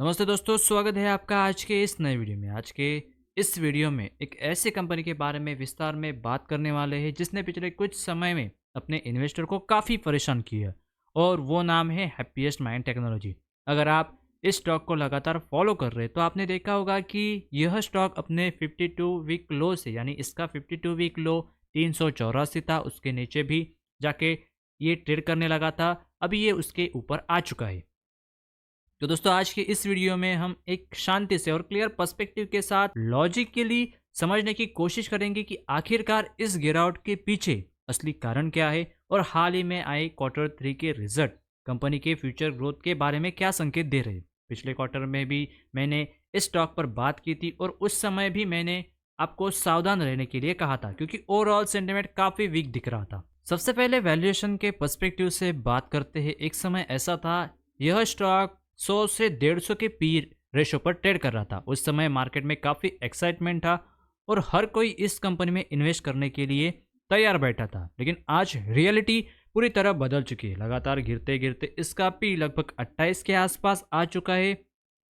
नमस्ते दोस्तों, स्वागत है आपका आज के इस नए वीडियो में। आज के इस वीडियो में एक ऐसी कंपनी के बारे में विस्तार में बात करने वाले हैं जिसने पिछले कुछ समय में अपने इन्वेस्टर को काफ़ी परेशान किया, और वो नाम है हैप्पीएस्ट माइंड टेक्नोलॉजी। अगर आप इस स्टॉक को लगातार फॉलो कर रहे हैं तो आपने देखा होगा कि यह स्टॉक अपने 52 वीक लो से, यानी इसका 52 वीक लो 384 था, उसके नीचे भी जाके ये ट्रेड करने लगा था। अभी ये उसके ऊपर आ चुका है। तो दोस्तों, आज की इस वीडियो में हम एक शांति से और क्लियर पर्सपेक्टिव के साथ लॉजिकली समझने की कोशिश करेंगे कि आखिरकार इस गिरावट के पीछे असली कारण क्या है, और हाल ही में आए क्वार्टर 3 के रिजल्ट कंपनी के फ्यूचर ग्रोथ के बारे में क्या संकेत दे रहे हैं। पिछले क्वार्टर में भी मैंने इस स्टॉक पर बात की थी, और उस समय भी मैंने आपको सावधान रहने के लिए कहा था क्योंकि ओवरऑल सेंटिमेंट काफ़ी वीक दिख रहा था। सबसे पहले वैल्यूएशन के पर्सपेक्टिव से बात करते हैं। एक समय ऐसा था, यह स्टॉक 100 से 150 के पी रेशो पर ट्रेड कर रहा था। उस समय मार्केट में काफ़ी एक्साइटमेंट था और हर कोई इस कंपनी में इन्वेस्ट करने के लिए तैयार बैठा था। लेकिन आज रियलिटी पूरी तरह बदल चुकी है। लगातार गिरते गिरते इसका पी लगभग 28 के आसपास आ चुका है।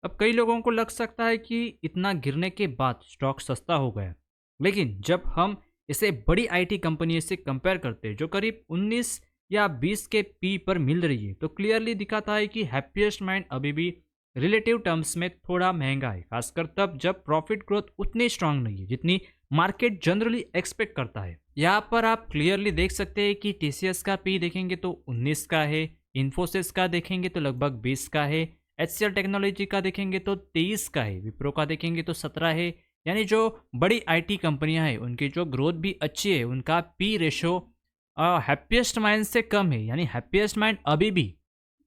अब कई लोगों को लग सकता है कि इतना गिरने के बाद स्टॉक सस्ता हो गया, लेकिन जब हम इसे बड़ी आईटी कंपनी से कंपेयर करते हैं जो करीब 19 या 20 के पी पर मिल रही है, तो क्लियरली दिखाता है कि हैप्पीएस्ट माइंड अभी भी रिलेटिव टर्म्स में थोड़ा महंगा है, खासकर तब जब प्रॉफिट ग्रोथ उतनी स्ट्रांग नहीं है जितनी मार्केट जनरली एक्सपेक्ट करता है। यहाँ पर आप क्लियरली देख सकते हैं कि टीसीएस का पी देखेंगे तो 19 का है, इन्फोसिस का देखेंगे तो लगभग 20 का है, एचसीएल टेक्नोलॉजी का देखेंगे तो 23 का है, विप्रो का देखेंगे तो 17 है। यानी जो बड़ी आईटी कंपनियां हैं उनकी जो ग्रोथ भी अच्छी है, उनका पी रेशो हैप्पीएस्ट माइंड से कम है। यानी हैप्पीएस्ट माइंड अभी भी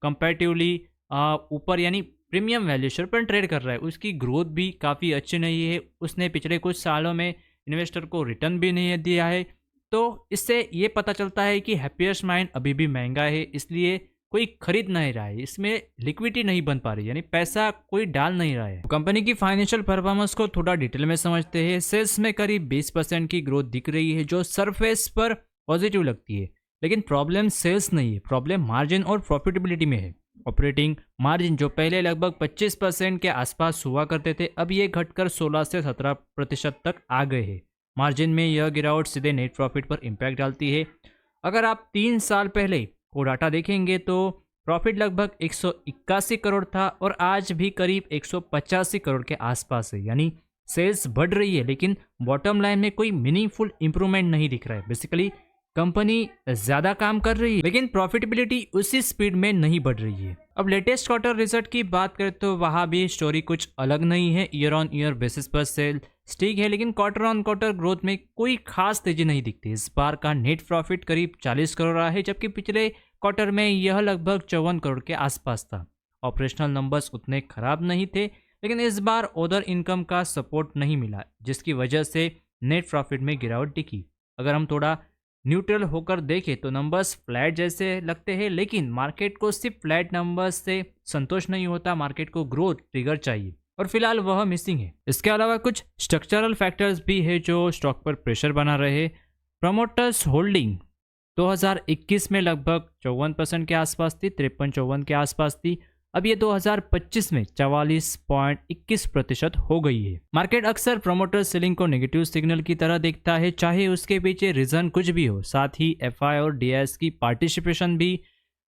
कंपैरेटिवली ऊपर, यानी प्रीमियम वैल्यूएशन पर ट्रेड कर रहा है। उसकी ग्रोथ भी काफ़ी अच्छी नहीं है, उसने पिछले कुछ सालों में इन्वेस्टर को रिटर्न भी नहीं दिया है। तो इससे ये पता चलता है कि हैप्पीएस्ट माइंड अभी भी महंगा है, इसलिए कोई खरीद नहीं रहा है। इसमें लिक्विडिटी नहीं बन पा रही, यानी पैसा कोई डाल नहीं रहा है। कंपनी की फाइनेंशियल परफॉर्मेंस को थोड़ा डिटेल में समझते हैं। सेल्स में करीब 20% की ग्रोथ दिख रही है जो सरफेस पर पॉजिटिव लगती है, लेकिन प्रॉब्लम सेल्स नहीं है, प्रॉब्लम मार्जिन और प्रॉफिटेबिलिटी में है। ऑपरेटिंग मार्जिन जो पहले लगभग 25% के आसपास हुआ करते थे, अब ये घटकर 16 से 17% तक आ गए हैं। मार्जिन में यह गिरावट सीधे नेट प्रॉफिट पर इम्पैक्ट डालती है। अगर आप 3 साल पहले को डाटा देखेंगे तो प्रॉफिट लगभग 181 करोड़ था और आज भी करीब 185 करोड़ के आसपास है। यानी सेल्स बढ़ रही है, लेकिन बॉटम लाइन में कोई मीनिंगफुल इंप्रूवमेंट नहीं दिख रहा है। बेसिकली कंपनी ज़्यादा काम कर रही है, लेकिन प्रॉफिटेबिलिटी उसी स्पीड में नहीं बढ़ रही है। अब लेटेस्ट क्वार्टर रिजल्ट की बात करें तो वहाँ भी स्टोरी कुछ अलग नहीं है। ईयर ऑन ईयर बेसिस पर सेल ठीक है, लेकिन क्वार्टर ऑन क्वार्टर ग्रोथ में कोई खास तेजी नहीं दिखती। इस बार का नेट प्रॉफिट करीब 40 करोड़ रहा है, जबकि पिछले क्वार्टर में यह लगभग 54 करोड़ के आसपास था। ऑपरेशनल नंबर्स उतने खराब नहीं थे, लेकिन इस बार अदर इनकम का सपोर्ट नहीं मिला, जिसकी वजह से नेट प्रॉफिट में गिरावट दिखी। अगर हम थोड़ा न्यूट्रल होकर देखें तो नंबर्स फ्लैट जैसे लगते हैं, लेकिन मार्केट को सिर्फ फ्लैट नंबर्स से संतोष नहीं होता, मार्केट को ग्रोथ ट्रिगर चाहिए, और फिलहाल वह मिसिंग है। इसके अलावा कुछ स्ट्रक्चरल फैक्टर्स भी है जो स्टॉक पर प्रेशर बना रहे। प्रमोटर्स होल्डिंग 2021 में लगभग 54% के आसपास थी, 53-54 के आसपास थी। अब ये 2025 में 44.21% हो गई है। मार्केट अक्सर प्रमोटर सेलिंग को नेगेटिव सिग्नल की तरह देखता है, चाहे उसके पीछे रीजन कुछ भी हो। साथ ही एफआई और डीआईएस की पार्टिसिपेशन भी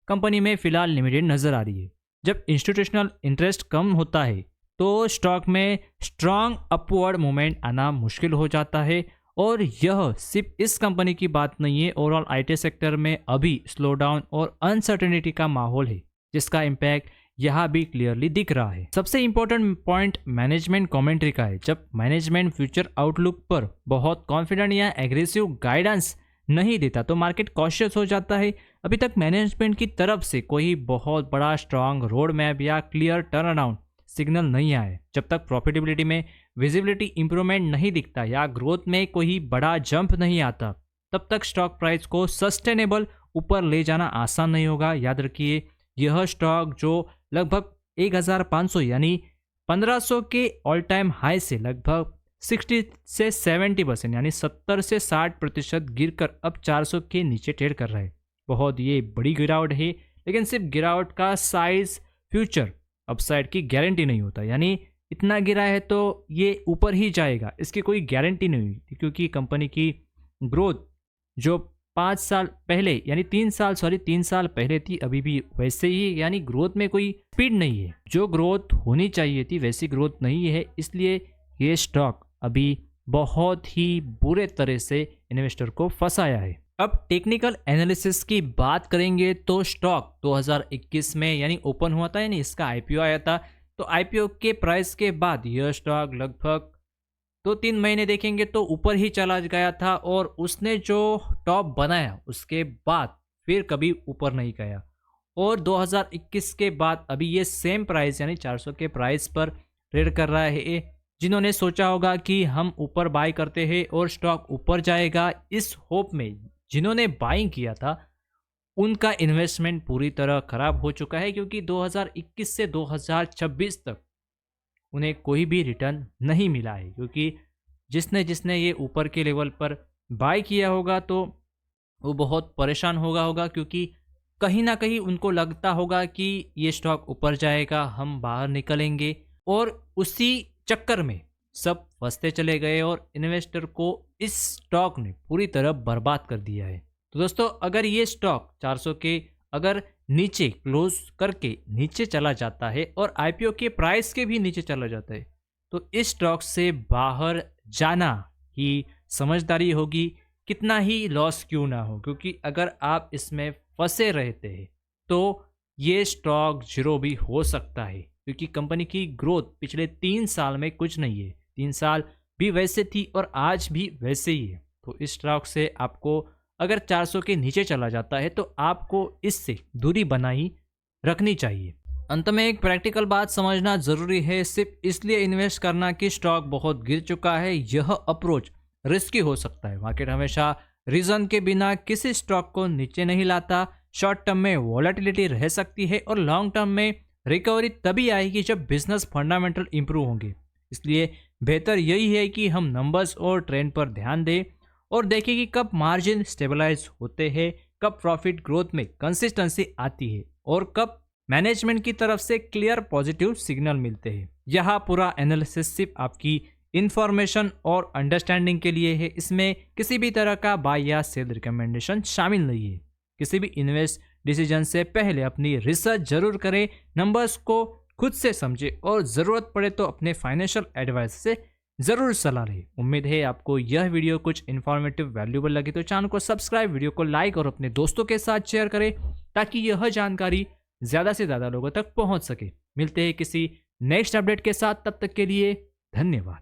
कंपनी में फिलहाल लिमिटेड नजर आ रही है। जब इंस्टीट्यूशनल इंटरेस्ट कम होता है तो स्टॉक में स्ट्रांग अपवर्ड मूवमेंट आना मुश्किल हो जाता है, और यह सिर्फ इस कंपनी की बात नहीं है। ओवरऑल आईटी सेक्टर में अभी स्लो डाउन और अनसर्टेनिटी का माहौल है, जिसका इम्पैक्ट यहाँ भी क्लियरली दिख रहा है। सबसे इंपॉर्टेंट पॉइंट मैनेजमेंट कमेंट्री का है। जब मैनेजमेंट फ्यूचर आउटलुक पर बहुत कॉन्फिडेंट या एग्रेसिव गाइडेंस नहीं देता तो मार्केट कॉशियस हो जाता है। अभी तक मैनेजमेंट की तरफ से कोई बहुत बड़ा स्ट्रांग रोड मैप या क्लियर टर्न अराउंड सिग्नल नहीं आए। जब तक प्रॉफिटेबिलिटी में विजिबिलिटी इंप्रूवमेंट नहीं दिखता या ग्रोथ में कोई बड़ा जंप नहीं आता, तब तक स्टॉक प्राइस को सस्टेनेबल ऊपर ले जाना आसान नहीं होगा। याद रखिए, यह स्टॉक जो लगभग 1500 यानी 1500 के ऑल टाइम हाई से लगभग 60 से 70% यानी 70 से 60% गिरकर अब 400 के नीचे ट्रेड कर रहा है। बहुत ये बड़ी गिरावट है, लेकिन सिर्फ गिरावट का साइज फ्यूचर अपसाइड की गारंटी नहीं होता, यानी इतना गिरा है तो ये ऊपर ही जाएगा, इसकी कोई गारंटी नहीं हुई थी, क्योंकि कंपनी की ग्रोथ जो 5 साल पहले यानी 3 साल पहले थी अभी भी वैसे ही, यानी ग्रोथ में कोई स्पीड नहीं है। जो ग्रोथ होनी चाहिए थी वैसी ग्रोथ नहीं है, इसलिए ये स्टॉक अभी बहुत ही बुरे तरह से इन्वेस्टर को फंसाया है। अब टेक्निकल एनालिसिस की बात करेंगे तो स्टॉक 2021 में यानी ओपन हुआ था, यानी इसका आईपीओ आया था। तो आईपीओ के प्राइस के बाद यह स्टॉक लगभग 2-3 महीने देखेंगे तो ऊपर ही चला गया था, और उसने जो टॉप बनाया उसके बाद फिर कभी ऊपर नहीं गया, और 2021 के बाद अभी ये सेम प्राइस यानी 400 के प्राइस पर ट्रेड कर रहा है। जिन्होंने सोचा होगा कि हम ऊपर बाय करते हैं और स्टॉक ऊपर जाएगा, इस होप में जिन्होंने बाइंग किया था उनका इन्वेस्टमेंट पूरी तरह खराब हो चुका है, क्योंकि 2021 से 2026 तक उन्हें कोई भी रिटर्न नहीं मिला है। क्योंकि जिसने जिसने ये ऊपर के लेवल पर बाय किया होगा तो वो बहुत परेशान होगा, क्योंकि कहीं ना कहीं उनको लगता होगा कि ये स्टॉक ऊपर जाएगा, हम बाहर निकलेंगे, और उसी चक्कर में सब फंसते चले गए और इन्वेस्टर को इस स्टॉक ने पूरी तरह बर्बाद कर दिया है। तो दोस्तों, अगर ये स्टॉक 400 के अगर नीचे क्लोज करके नीचे चला जाता है और आईपीओ के प्राइस के भी नीचे चला जाता है, तो इस स्टॉक से बाहर जाना ही समझदारी होगी, कितना ही लॉस क्यों ना हो। क्योंकि अगर आप इसमें फंसे रहते हैं तो ये स्टॉक जीरो भी हो सकता है, क्योंकि कंपनी की ग्रोथ पिछले 3 साल में कुछ नहीं है। 3 साल भी वैसे थी और आज भी वैसे ही है। तो इस स्टॉक से आपको अगर 400 के नीचे चला जाता है तो आपको इससे दूरी बनाई रखनी चाहिए। अंत में एक प्रैक्टिकल बात समझना जरूरी है, सिर्फ इसलिए इन्वेस्ट करना कि स्टॉक बहुत गिर चुका है, यह अप्रोच रिस्की हो सकता है। मार्केट हमेशा रीजन के बिना किसी स्टॉक को नीचे नहीं लाता। शॉर्ट टर्म में वॉलेटिलिटी रह सकती है और लॉन्ग टर्म में रिकवरी तभी आएगी जब बिजनेस फंडामेंटल इंप्रूव होंगे। इसलिए बेहतर यही है कि हम नंबर्स और ट्रेंड पर ध्यान दें और देखें कि कब मार्जिन स्टेबलाइज होते हैं, कब प्रॉफिट ग्रोथ में कंसिस्टेंसी आती है और कब मैनेजमेंट की तरफ से क्लियर पॉजिटिव सिग्नल मिलते हैं। यह पूरा एनालिसिस सिर्फ आपकी इंफॉर्मेशन और अंडरस्टैंडिंग के लिए है। इसमें किसी भी तरह का बाय या सेल रिकमेंडेशन शामिल नहीं है। किसी भी इन्वेस्ट डिसीजन से पहले अपनी रिसर्च जरूर करें, नंबर्स को खुद से समझें और ज़रूरत पड़े तो अपने फाइनेंशियल एडवाइस से ज़रूर सलाह लें। उम्मीद है आपको यह वीडियो कुछ इन्फॉर्मेटिव वैल्यूबल लगे तो चैनल को सब्सक्राइब, वीडियो को लाइक और अपने दोस्तों के साथ शेयर करें ताकि यह जानकारी ज़्यादा से ज़्यादा लोगों तक पहुंच सके। मिलते हैं किसी नेक्स्ट अपडेट के साथ, तब तक के लिए धन्यवाद।